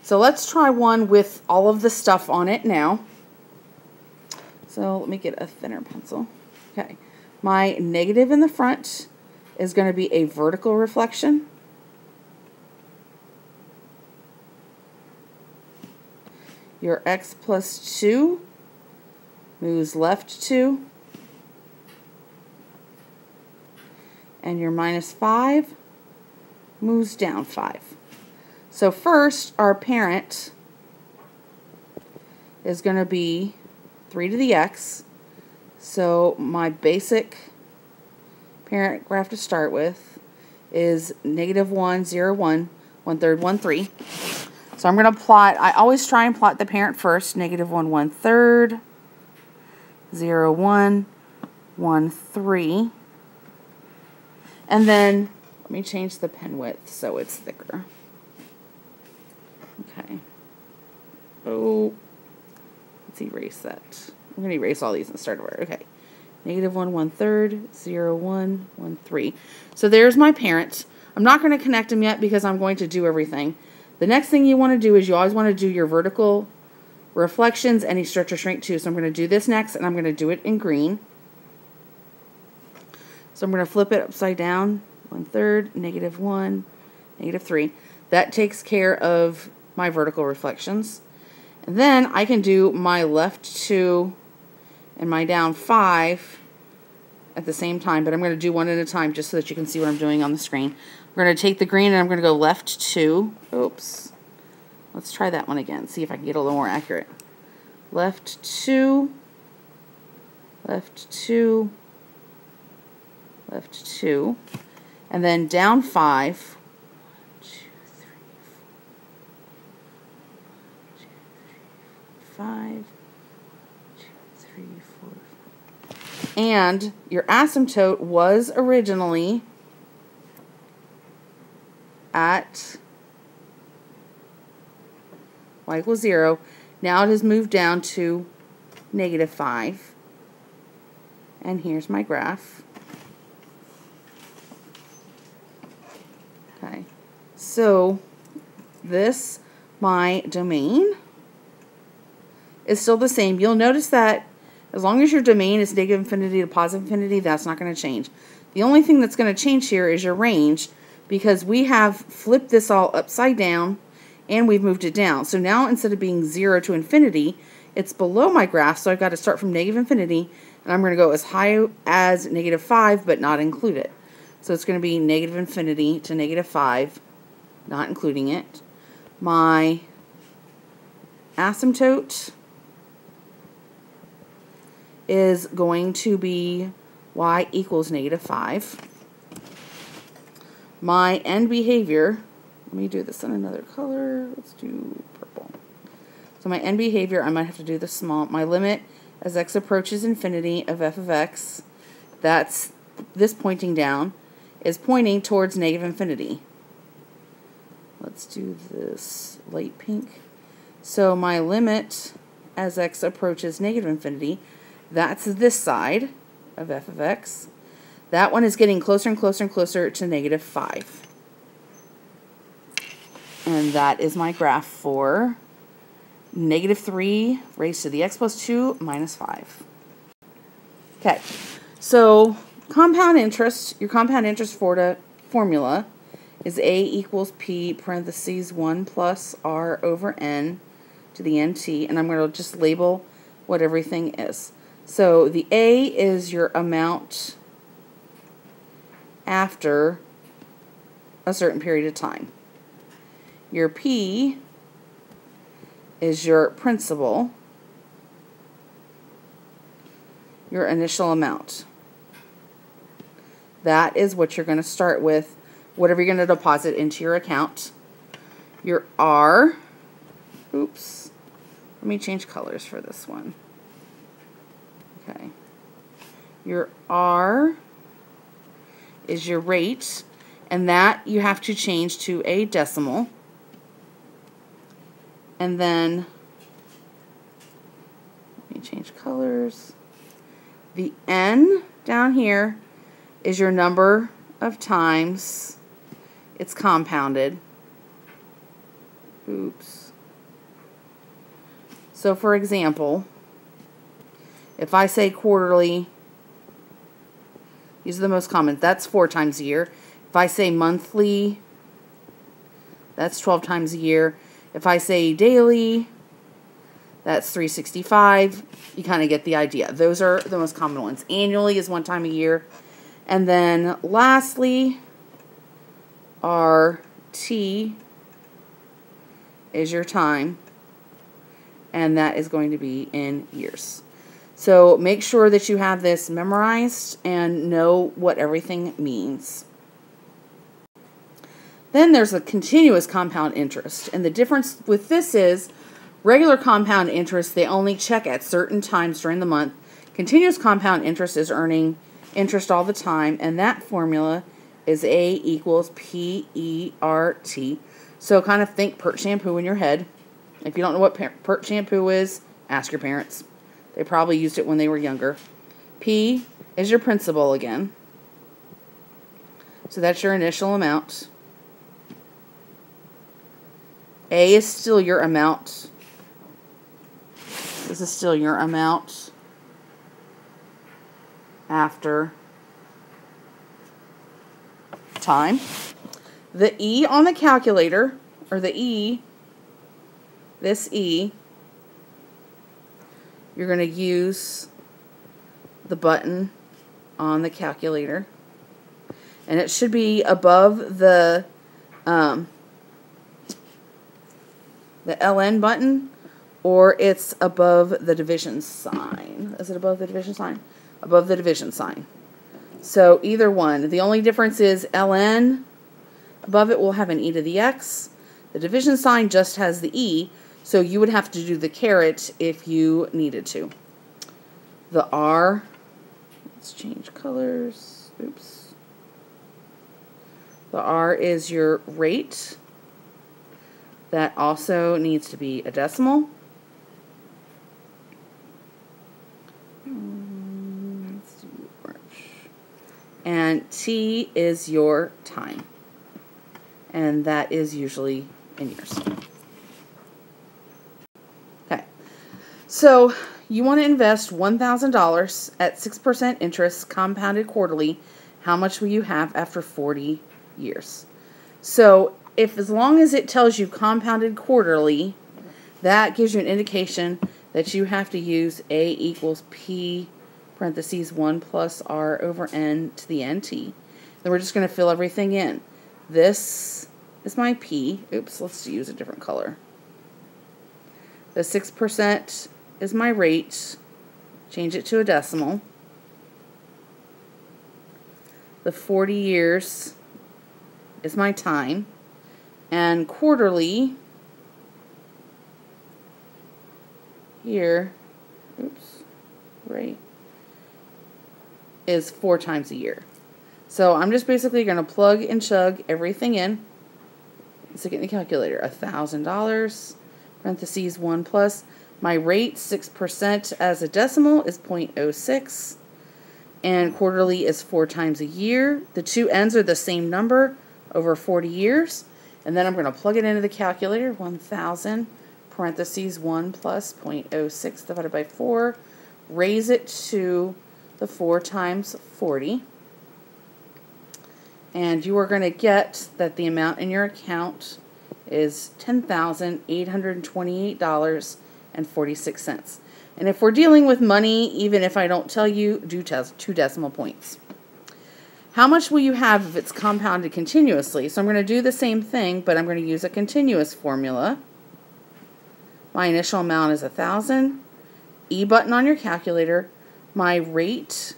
So let's try one with all of the stuff on it now. So let me get a thinner pencil. Okay. My negative in the front is going to be a vertical reflection. Your x plus 2 moves left 2. And your minus 5 moves down 5. So first, our parent is going to be 3 to the x. So my basic parent graph to start with is -1, 0, 1, 1/3, 1, 3. So I'm going to plot, I always try and plot the parent first, -1, 1/3, 0, 1, 1, 3. And then, let me change the pen width so it's thicker. Okay. Oh, let's erase that. I'm going to erase all these and start over. Okay. -1, 1/3, 0, 1, 1, 3. So there's my parent. I'm not going to connect them yet because I'm going to do everything. The next thing you want to do is you always want to do your vertical reflections, any stretch or shrink too. So I'm going to do this next, and I'm going to do it in green. So I'm going to flip it upside down, 1/3, -1, -3. That takes care of my vertical reflections. And then I can do my left 2 and my down 5 at the same time, but I'm going to do one at a time just so that you can see what I'm doing on the screen. I'm going to take the green and I'm going to go left 2. Oops. Let's try that one again, see if I can get a little more accurate. Left 2, left 2, left 2, and then down 5. 1, 2, 3, 4, 1, 2, 3, 4, 5, 2, 3, 4, 5. And your asymptote was originally at y equals 0. Now it has moved down to -5. And here's my graph. Okay, so this, my domain, is still the same. You'll notice that as long as your domain is negative infinity to positive infinity, that's not going to change. The only thing that's going to change here is your range, because we have flipped this all upside down and we've moved it down. So now instead of being 0 to infinity, it's below my graph, so I've got to start from negative infinity, and I'm going to go as high as -5, but not include it. So it's going to be negative infinity to -5, not including it. My asymptote is going to be y equals -5. My end behavior, let me do this in another color. Let's do purple. So my end behavior, I might have to do the small. My limit as x approaches infinity of f of x, that's this pointing down, is pointing towards negative infinity. Let's do this light pink. So my limit as x approaches negative infinity, that's this side of f of x. That one is getting closer and closer and closer to -5. And that is my graph for -3 raised to the x plus 2 minus 5. Okay, so compound interest, your compound interest formula is A equals P parentheses 1 plus R over N to the NT, and I'm going to just label what everything is. So the A is your amount after a certain period of time. Your P is your principal, your initial amount. That is what you're going to start with, whatever you're going to deposit into your account. Your R, oops, let me change colors for this one. Okay. Your R is your rate, and that you have to change to a decimal. And then, let me change colors. The N down here is your number of times it's compounded. Oops. So for example, if I say quarterly, these are the most common. That's 4 times a year. If I say monthly, that's 12 times a year. If I say daily, that's 365. You kind of get the idea. Those are the most common ones. Annually is 1 time a year. And then lastly, our T is your time. And that is going to be in years. So make sure that you have this memorized and know what everything means. Then there's a continuous compound interest. And the difference with this is regular compound interest, they only check at certain times during the month. Continuous compound interest is earning interest all the time. And that formula is A equals PERT. So kind of think Pert shampoo in your head. If you don't know what Pert shampoo is, ask your parents. They probably used it when they were younger. P is your principal again. So that's your initial amount. A is still your amount. This is still your amount after time. The E on the calculator, or the E, this E, you're going to use the button on the calculator. And it should be above the LN button, or it's above the division sign. Is it above the division sign? Above the division sign. So either one. The only difference is LN, above it will have an e to the x. The division sign just has the e, so you would have to do the caret if you needed to. The R, let's change colors. Oops. The R is your rate. That also needs to be a decimal. Let's do orange. And T is your time. And that is usually in years. Okay. So you want to invest $1,000 at 6% interest compounded quarterly. How much will you have after 40 years? So if as long as it tells you compounded quarterly, that gives you an indication that you have to use A equals P parentheses 1 plus R over N to the NT. Then we're just going to fill everything in. This is my P. Oops, let's use a different color. The 6% is my rate. Change it to a decimal. The 40 years is my time. And quarterly, here, oops, right, is 4 times a year. So I'm just basically going to plug and chug everything in. Stick it in the calculator. $1,000, parentheses 1 plus. My rate, 6% as a decimal, is 0.06. And quarterly is 4 times a year. The two ends are the same number over 40 years. And then I'm going to plug it into the calculator. 1,000, parentheses 1 plus 0.06 divided by 4. Raise it to the 4 times 40. And you are going to get that the amount in your account is $10,828.46. And if we're dealing with money, even if I don't tell you, do 2 decimal points. How much will you have if it's compounded continuously? So I'm going to do the same thing, but I'm going to use a continuous formula. My initial amount is 1,000. E button on your calculator. My rate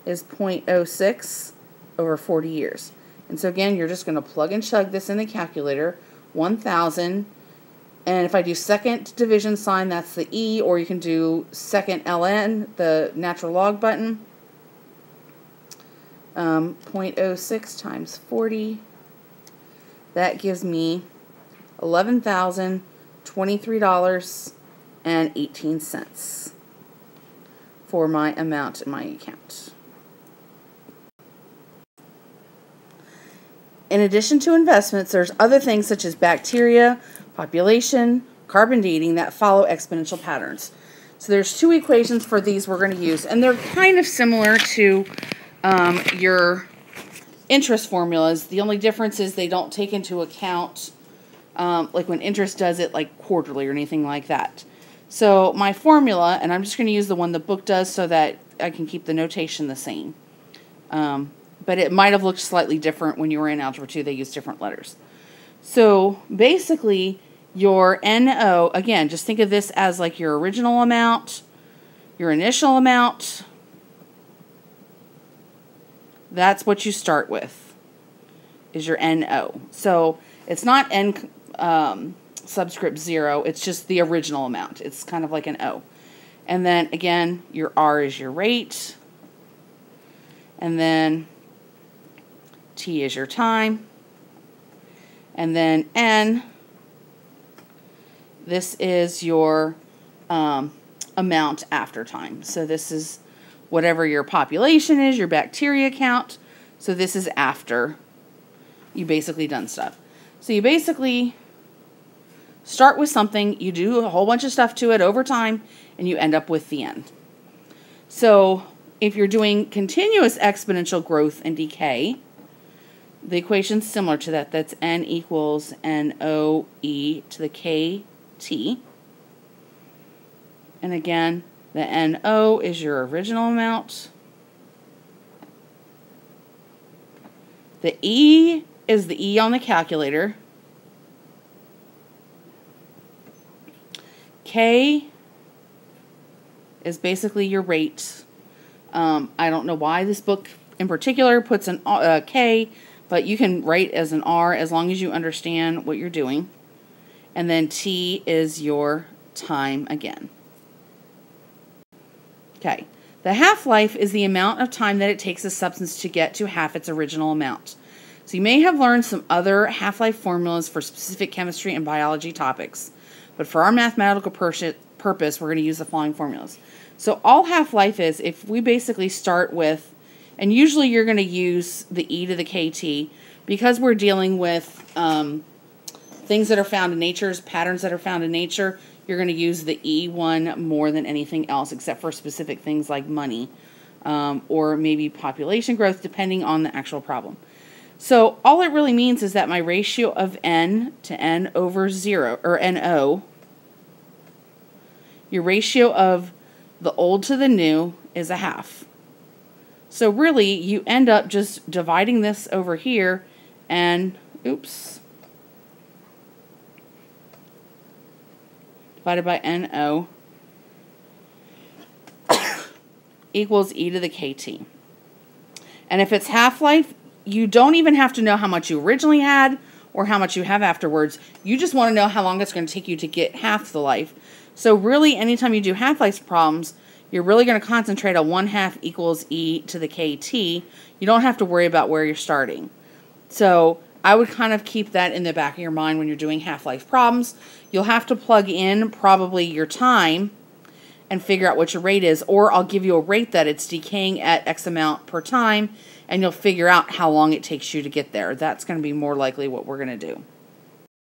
is 0.06 over 40 years. And so again, you're just going to plug and chug this in the calculator. 1,000. And if I do second division sign, that's the E, or you can do second ln, the natural log button. 0.06 times 40. That gives me $11,023.18 for my amount in my account. In addition to investments, there's other things such as bacteria, population, carbon dating that follow exponential patterns. So there's two equations for these we're going to use, and they're kind of similar to your interest formulas. The only difference is they don't take into account like when interest does it like quarterly or anything like that. So my formula, and I'm just going to use the one the book does so that I can keep the notation the same. But it might have looked slightly different when you were in Algebra 2. They used different letters. So basically, your NO, again, just think of this as like your original amount, your initial amount. That's what you start with, is your NO. So it's not N subscript 0, it's just the original amount. It's kind of like an O. And then, again, your R is your rate. And then T is your time. And then N, this is your amount after time. So this is whatever your population is, your bacteria count. So this is after you basically done stuff. So you basically start with something, you do a whole bunch of stuff to it over time, and you end up with the end. So if you're doing continuous exponential growth and decay, the equation's similar to that. That's N equals NOE to the KT. And again, the NO is your original amount. The E is the E on the calculator. K is basically your rate. I don't know why this book in particular puts an K, but you can write as an R as long as you understand what you're doing. And then T is your time again. Okay, the half-life is the amount of time that it takes a substance to get to half its original amount. So you may have learned some other half-life formulas for specific chemistry and biology topics, but for our mathematical purpose, we're going to use the following formulas. So all half-life is, if we basically start with, and usually you're going to use the E to the KT, because we're dealing with things that are found in nature, patterns that are found in nature, you're going to use the E one more than anything else, except for specific things like money, or maybe population growth, depending on the actual problem. So all it really means is that my ratio of N to N over 0, or NO, your ratio of the old to the new is a half. So really, you end up just dividing this over here and, oops, divided by NO equals E to the KT. And if it's half-life, you don't even have to know how much you originally had or how much you have afterwards. You just want to know how long it's going to take you to get half the life. So really, anytime you do half-life problems, you're really going to concentrate on 1/2 equals E to the KT. You don't have to worry about where you're starting. So I would kind of keep that in the back of your mind when you're doing half-life problems. You'll have to plug in probably your time and figure out what your rate is, or I'll give you a rate that it's decaying at X amount per time, and you'll figure out how long it takes you to get there. That's going to be more likely what we're going to do.